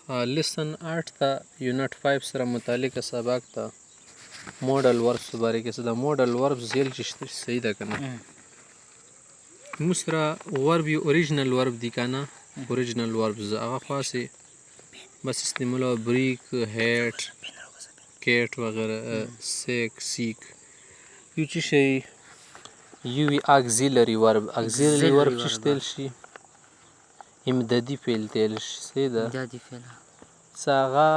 لیسن 8 ته یونټ 5 سره متعلق سبق ته ماډل وربس په باره کې څه ده. ماډل وربس زیل چې صحیح ده که نه موږ سره ورب یو اوریجنل ورب دي که نه. اوریجنل وربس هغه خاصې بس استعمالوه بریک هیټ کیټ وغیره سیک سیک یو چې شی یو وي اګزیلري ورب. اګزیلري ورب چې تیل شي امدادي فعل تیل شي صحیح ده. څه هغه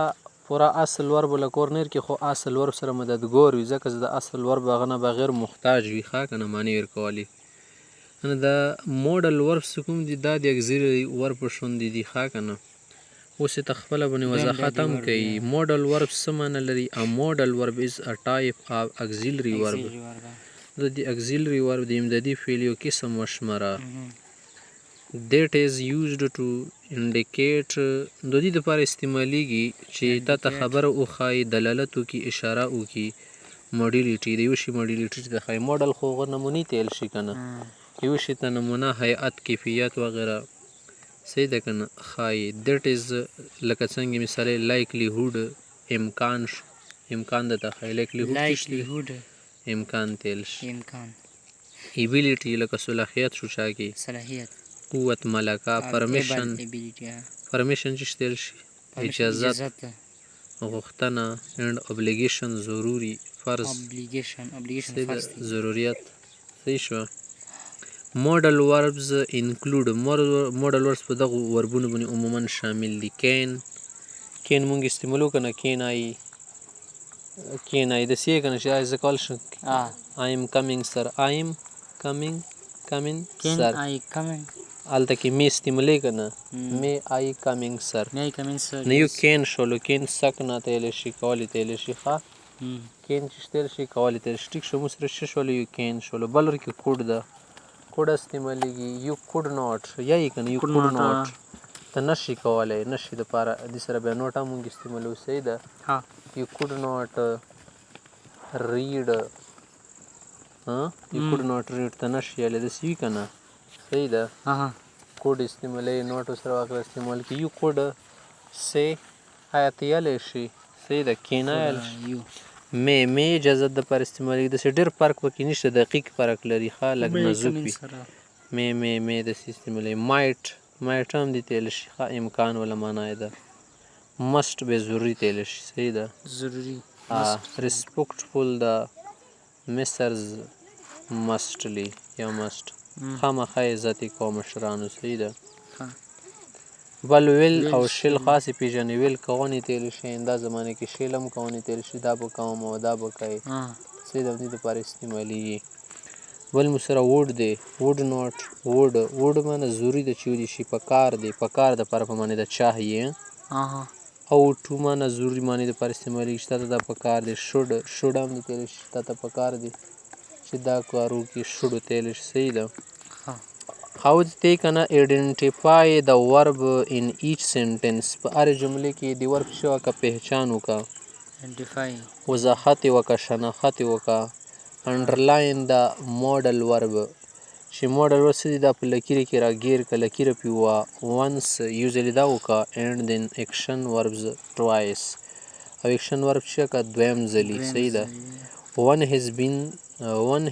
پوره اصل ورب له کور نه کې خو اصل ورب سره مددګار وي ځکه چې د اصل ورب هغه نه بغیر محتاج وي ښه که نه معنی ورکولي. نو د موډل وربس کوم دي دا د اګزیلري ورب په شونډې دي ښه که نه. اوس یې ته خپله باندې وضاحت هم کوي. موډل ورب څه معنی لري؟ ا موډل ورب از ا ټایپ اف اګزیلري ورب. د اګزیلري ورب د امدادي فعل یو قسم وشمره that is used to indicate د دې لپاره استعمالیږي چې تا ته خبره وښایي دلالت وکړي اشاره وکړي موډیلیټي د یو شي موډیلیټي چې د ښایي موډل خو هغه نمونې تیل شي که نه یو شي ته نمونه هیئت کیفیت وغیره صحیح ده که نه ښایي. دیټ از لکه څنګه مثال لایکلیهوډ امکان امکان درته ښایي لایکلیهوډ امکان تیل شي. ایبیلیټي لکه صلاحیت شو چا کې صلاحیت قوت ملکه پرمیشن پرمیشن چې تیل شي اجازت غوښتنه اینډ ابلیګیشن ضروري فرض ضروريت صحیح شو. موډل وربز انکلود موډل وربز په دغه وربونو باندې عموما شامل دي. کین کین مونږ استعمالو کنه کین آی د سی کنه چې از کال شو آی ایم کمینګ سر آی ایم کمینګ سر الته کې می استعمالې کنه می آی کمینګ سر نه یو کین شولو کین سک نه تیل شي کولی تیل شي ښه کین چې تیل شي کولی تیل شي ټیک شو مو سره شولو یو کین شولو بل ور کې کوډ ده کوډ استعمالیږي یو کوډ نوټ یا یې کنه یو کوډ نوټ ته نشي کولی نشي د پاره د سره بیا نوټ هم مونږ استعمالو صحیح ده. یو کوډ نوټ ریډ یو کوډ نوټ ریډ ته نشي یالی داسې وي که نه صحیح ده. کوډ استعمالوي نوټ سره واقع استعمال کوي یو کوډ سه آیا ته یالی شي صحیح ده کینایل شي می اجازت د پر استعمالیږي داسې ډېر فرق پکې نشته دقیق فرق لري ښه لږ نازک وي می داسې استعمالوي مایټ هم دې تیل شي ښه امکان ولا معنی ده. مست به ضروري تیل شي صحیح ده ضروري ریسپیکټفول ده مسرز مستلی یا مست خامخا عزت کوه مشرانو صحیح ده. بل ویل او شیل خاصې پیژنې ویل کوونې تیل شي دا زمانه کې شیل هم کوونې تیل شي دا به کوم او دا به کوي صحیح ده دې لپاره استعمالیږي. بل مو سره ووډ دی ووډ نوټ ووډ معنی ضروري ده چې ودې شي پکار دی پکار د لپاره په معنی د چاهیې او ټو معنی ضروري معنی د لپاره استعمالیږي چې تا ته دا پکار دی شوډ هم د تیل شي تا ته پکار دی چې دا کار وکړي شوډو تیل شي صحیح ده. How to take an identify the verb in each sentence په هر جمله کې د ورب شو کا پہچان وکا وضاحت وکا شناخت وکا underline the model verb چې model verb څه دي دا په لکیره کې راګیر کله لکیره پیوا once usually دا وکا and then action verbs twice او action verb چې کا دویم ځلی صحیح ده. one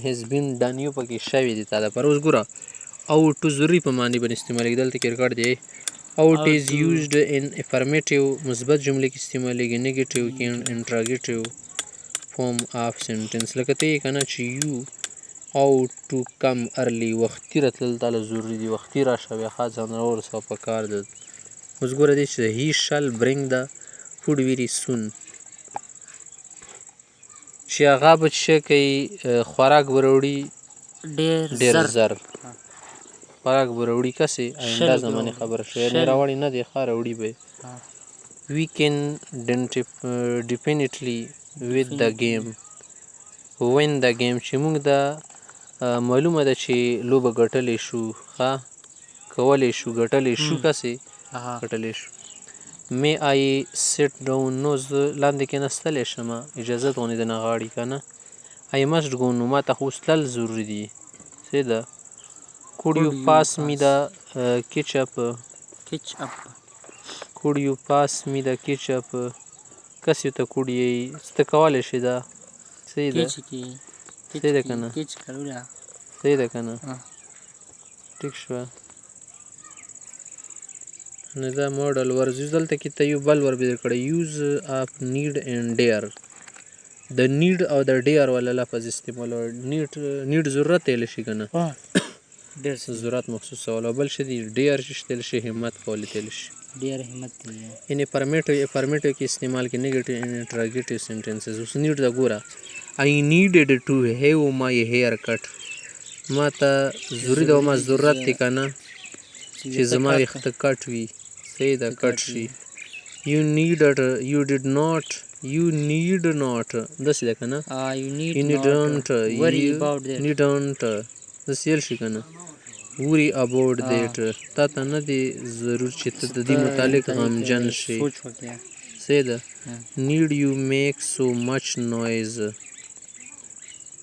has been done یو پکې شوی دی تا دا پر اوس ګوره او ټو ضروري په معنی باندې استعمالیږي دلته کې ریکارډ دی اوټ از یوزډ ان افرمیټیو مثبت جملې کې استعمالیږي نیګیټیو کې انټراګیټیو فارم اف سنټنس لکه ته یې کنه چې یو او ټو کم ارلی وختي راتلل تعالی ضروري دي وختي راشه بیا ښه ځانور سو په کار ده. اوس ګوره دی چې هی شل برینګ د فوډ ویری سون چې هغه به څه کوي خوراک به راوړي ډېر زر خوراک به راوړي کسې آینده زمانې خبره شوې نه راوړي نه دی ښه راوړي به. we can definitely with the game win the game چې موږ دا معلومه ده چې لوبه ګټلی شو ښه کولی شو ګټلی شو کسې ګټلی شو. may I sit down نو زه لاندې کېناستلی شم اجازت غوندې د نه غاړي که نه I must go نو ما ته خو اوس تلل ضروري دي صحیح ده. could you pass me the ketchup could you pass me the ketchup کس یو ته کوډ یې څه ته کولی شي دا صحیح ده صحیح ده که نه صحیح ده که نه ټیک شوه نو دا موډل ورز یوز دلته کې ته یو بل ور بدل کړی یوز اف نیډ اینډ ډیر د نیډ او د ډیر والا لفظ استعمالوه نیډ ضرورت ویلی شي که نه ډېر ضرورت مخصوص او بل شي دی ډیر چې تل شي همت کولی تل شي ډیر همت دی یعنی افرمیټیو کې استعمال کې نیگیټیو اینډ انټراګیټیو سنټنسز اوس نیډ دا ګوره I needed to have my hair cut ما ته ضروري ده ما ضرورت دی که نه چې زما ویښته کټ وي صحیح ده کټ شي you need not داسې ده که نه you needn't داسې ویل شي که نه worry about that تا ته نه دی ضرور چې ته د دې متعلق غمجن شي صحیح ده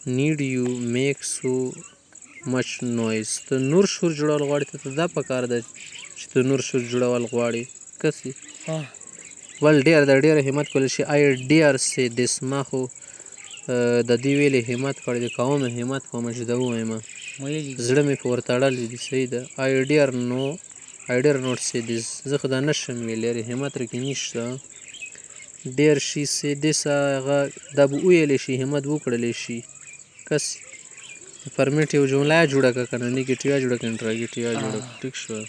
need you make so much noise ته نور شور جوړول غواړې ته دا پکار ده چې ته نور شور جوړول غواړې کسي ول ډیر د ډیره همت کولی شي I dare say this ما خو د دې ویلې همت کړی دی کومه همت کومه چې دا ووایم زړه مې په ورته اړلی دی صحیح ده I dare not say this زه خو دا نشم ویلی همت رکې نشته ډیر شي say this هغه دا به وویلی شي همت به وکړلی شي کس فرمیټ یو جمله جوړه کړه که نه نیګیټیو جوړه کړه انټراګیټیو جوړه کړه ټیک شوه